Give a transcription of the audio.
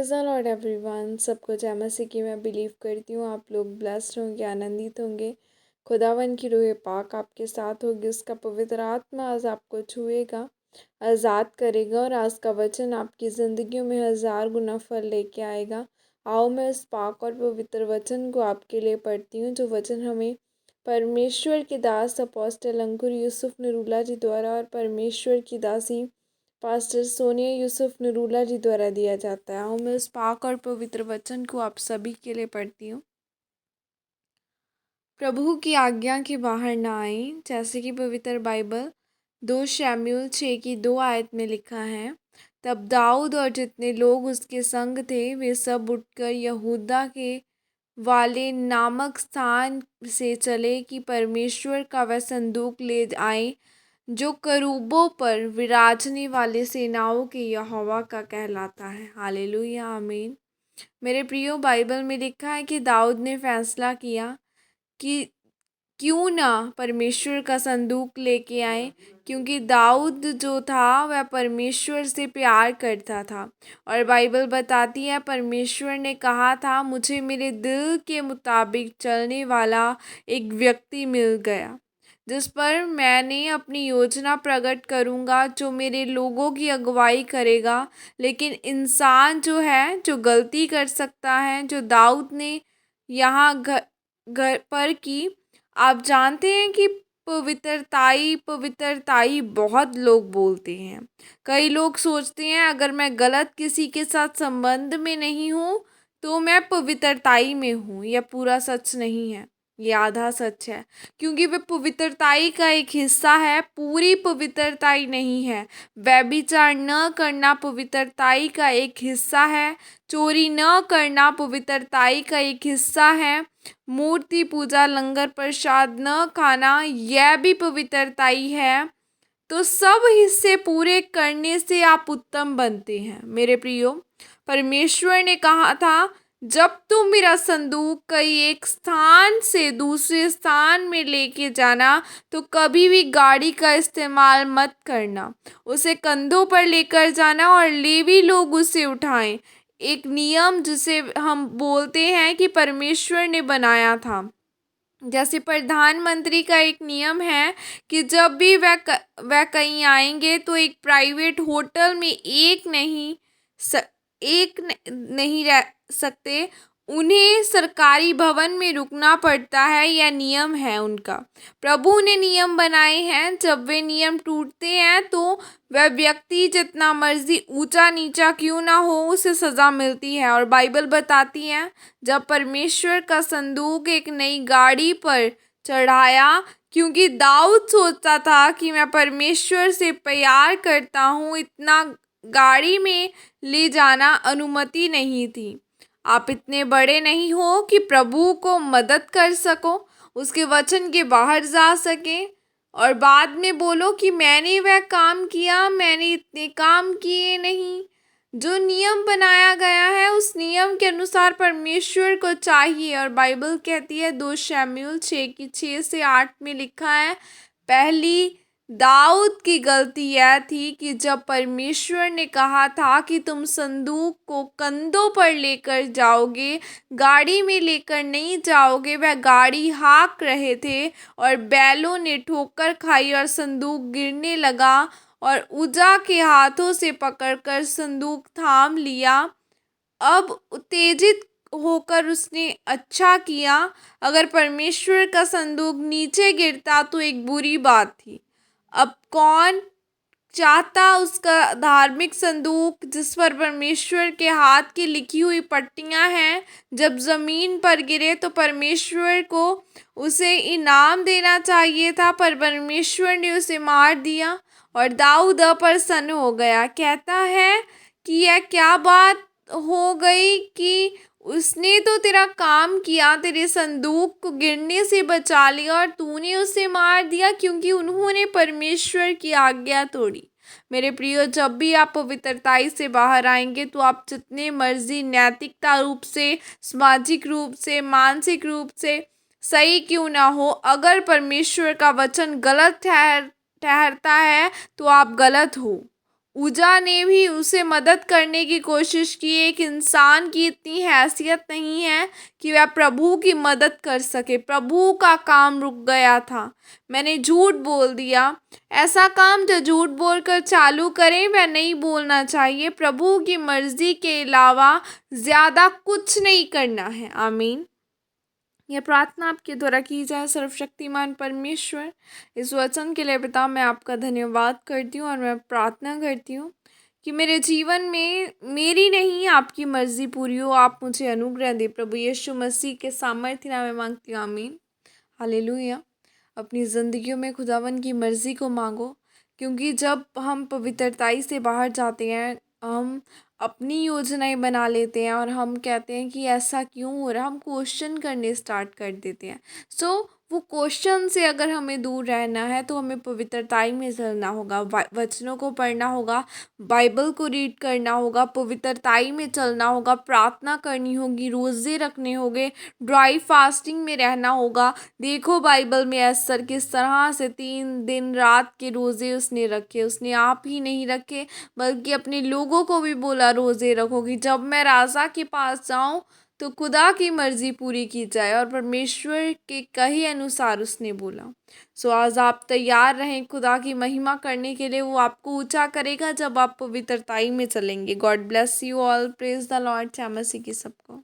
Praise the Lord everyone. सबको जय मसीह की मैं बिलीव करती हूँ आप लोग ब्लेस्ड होंगे, आनंदित होंगे। खुदावन की रूह पाक आपके साथ होगी, उसका पवित्र आत्मा आज आपको छुएगा, आज़ाद करेगा और आज का वचन आपकी ज़िंदगियों में 1000 गुना फल लेके आएगा। आओ मैं उस पाक और पवित्र वचन को आपके लिए पढ़ती हूँ, जो वचन हमें परमेश्वर के दास अपोस्टल अंकुर यूसुफ नरूला जी द्वारा और परमेश्वर की दासी पास्टर सोनिया यूसुफ नरूला जी द्वारा दिया जाता है। आओ मैं उस पाक और पवित्र वचन को आप सभी के लिए पढ़ती हूँ। प्रभु की आज्ञा के बाहर ना आए, जैसे कि पवित्र बाइबल 2 शमूएल 6 की 2 आयत में लिखा है। तब दाऊद और जितने लोग उसके संग थे वे सब उठकर यहूदा के वाले नामक स्थान से चले कि परमेश्वर का वह संदूक ले आए, जो करूबों पर विराजने वाले सेनाओं के यहोवा का कहलाता है। हालेलुया, आमीन। मेरे प्रियो, बाइबल में लिखा है कि दाऊद ने फैसला किया कि क्यों ना परमेश्वर का संदूक लेके आए, क्योंकि दाऊद जो था वह परमेश्वर से प्यार करता था। और बाइबल बताती है परमेश्वर ने कहा था, मुझे मेरे दिल के मुताबिक चलने वाला एक व्यक्ति मिल गया, जिस पर मैंने अपनी योजना प्रकट करूँगा, जो मेरे लोगों की अगुवाई करेगा। लेकिन इंसान जो है, जो गलती कर सकता है, जो दाऊद ने यहाँ घर पर की। आप जानते हैं कि पवित्रताई बहुत लोग बोलते हैं। कई लोग सोचते हैं अगर मैं गलत किसी के साथ संबंध में नहीं हूँ तो मैं पवित्रताई में हूँ। यह पूरा सच नहीं है, ये आधा सच है, क्योंकि वह पवित्रताई का एक हिस्सा है, पूरी पवित्रताई नहीं है। व्यभिचार न करना पवित्रताई का एक हिस्सा है, चोरी न करना पवित्रताई का एक हिस्सा है, मूर्ति पूजा, लंगर प्रसाद न खाना, यह भी पवित्रताई है। तो सब हिस्से पूरे करने से आप उत्तम बनते हैं। मेरे प्रियो, परमेश्वर ने कहा था, जब तुम मेरा संदूक कई एक स्थान से दूसरे स्थान में लेके जाना तो कभी भी गाड़ी का इस्तेमाल मत करना। उसे कंधों पर लेकर जाना और लेवी लोग उसे उठाएं। एक नियम जिसे हम बोलते हैं कि परमेश्वर ने बनाया था। जैसे प्रधानमंत्री का एक नियम है कि जब भी वह कहीं आएंगे तो एक प्राइवेट होटल में नहीं रह सकते, उन्हें सरकारी भवन में रुकना पड़ता है। यह नियम है उनका। प्रभु ने नियम बनाए हैं, जब वे नियम टूटते हैं तो वह व्यक्ति जितना मर्जी ऊंचा नीचा क्यों ना हो, उसे सज़ा मिलती है। और बाइबल बताती है, जब परमेश्वर का संदूक एक नई गाड़ी पर चढ़ाया, क्योंकि दाऊद सोचता था कि मैं परमेश्वर से प्यार करता हूँ, इतना गाड़ी में ले जाना अनुमति नहीं थी। आप इतने बड़े नहीं हो कि प्रभु को मदद कर सको, उसके वचन के बाहर जा सके और बाद में बोलो कि मैंने वह काम किया, मैंने इतने काम किए नहीं। जो नियम बनाया गया है उस नियम के अनुसार परमेश्वर को चाहिए। और बाइबल कहती है 2 शमूएल 6 की 6 से 8 में लिखा है, पहली दाऊद की गलती यह थी कि जब परमेश्वर ने कहा था कि तुम संदूक को कंधों पर लेकर जाओगे, गाड़ी में लेकर नहीं जाओगे, वह गाड़ी हाँक रहे थे और बैलों ने ठोकर खाई और संदूक गिरने लगा और उजा के हाथों से पकड़कर संदूक थाम लिया। अब उत्तेजित होकर उसने अच्छा किया। अगर परमेश्वर का संदूक नीचे गिरता तो एक बुरी बात थी। अब कौन चाहता उसका धार्मिक संदूक, जिस पर परमेश्वर के हाथ की लिखी हुई पट्टियां हैं, जब ज़मीन पर गिरे तो परमेश्वर को उसे इनाम देना चाहिए था, पर परमेश्वर ने उसे मार दिया और दाऊद अप्रसन्न हो गया। कहता है कि यह क्या बात हो गई कि उसने तो तेरा काम किया, तेरे संदूक को गिरने से बचा लिया और तूने उसे मार दिया क्योंकि उन्होंने परमेश्वर की आज्ञा तोड़ी। मेरे प्रियो, जब भी आप पवित्रताई से बाहर आएंगे तो आप जितने मर्जी नैतिकता रूप से, सामाजिक रूप से, मानसिक रूप से सही क्यों ना हो, अगर परमेश्वर का वचन गलत ठहरता है तो आप गलत हो। उजा ने भी उसे मदद करने की कोशिश की। एक इंसान की इतनी हैसियत नहीं है कि वह प्रभु की मदद कर सके। प्रभु का काम रुक गया था। मैंने झूठ बोल दिया। ऐसा काम जो झूठ बोलकर चालू करें वह नहीं बोलना चाहिए। प्रभु की मर्जी के अलावा ज़्यादा कुछ नहीं करना है। आमीन। यह प्रार्थना आपके द्वारा की जाए। सर्वशक्तिमान परमेश्वर, इस वचन के लिए पिता मैं आपका धन्यवाद करती हूँ और मैं प्रार्थना करती हूँ कि मेरे जीवन में मेरी नहीं आपकी मर्जी पूरी हो। आप मुझे अनुग्रह दे। प्रभु यीशु मसीह के सामर्थ्य नाम में मांगती हूँ। आमीन। हालेलुया। अपनी ज़िंदगियों में खुदावन की मर्ज़ी को मांगो, क्योंकि जब हम पवित्रताई से बाहर जाते हैं, हम अपनी योजनाएं बना लेते हैं और हम कहते हैं कि ऐसा क्यों हो रहा है, हम क्वेश्चन करने स्टार्ट कर देते हैं। वो क्वेश्चन से अगर हमें दूर रहना है तो हमें पवित्रताई में चलना होगा, वचनों को पढ़ना होगा, बाइबल को रीड करना होगा, पवित्रताई में चलना होगा, प्रार्थना करनी होगी, रोज़े रखने होंगे, ड्राई फास्टिंग में रहना होगा। देखो बाइबल में एस्तर किस तरह से 3 दिन रात के रोज़े उसने रखे। उसने आप ही नहीं रखे बल्कि अपने लोगों को भी बोला रोज़े रखो कि जब मैं राजा के पास जाऊं तो खुदा की मर्जी पूरी की जाए। और परमेश्वर के कहे अनुसार उसने बोला। आज आप तैयार रहें खुदा की महिमा करने के लिए। वो आपको ऊंचा करेगा जब आप पवित्रताई में चलेंगे। God bless you all. Praise the Lord. जय मसीह की सबको।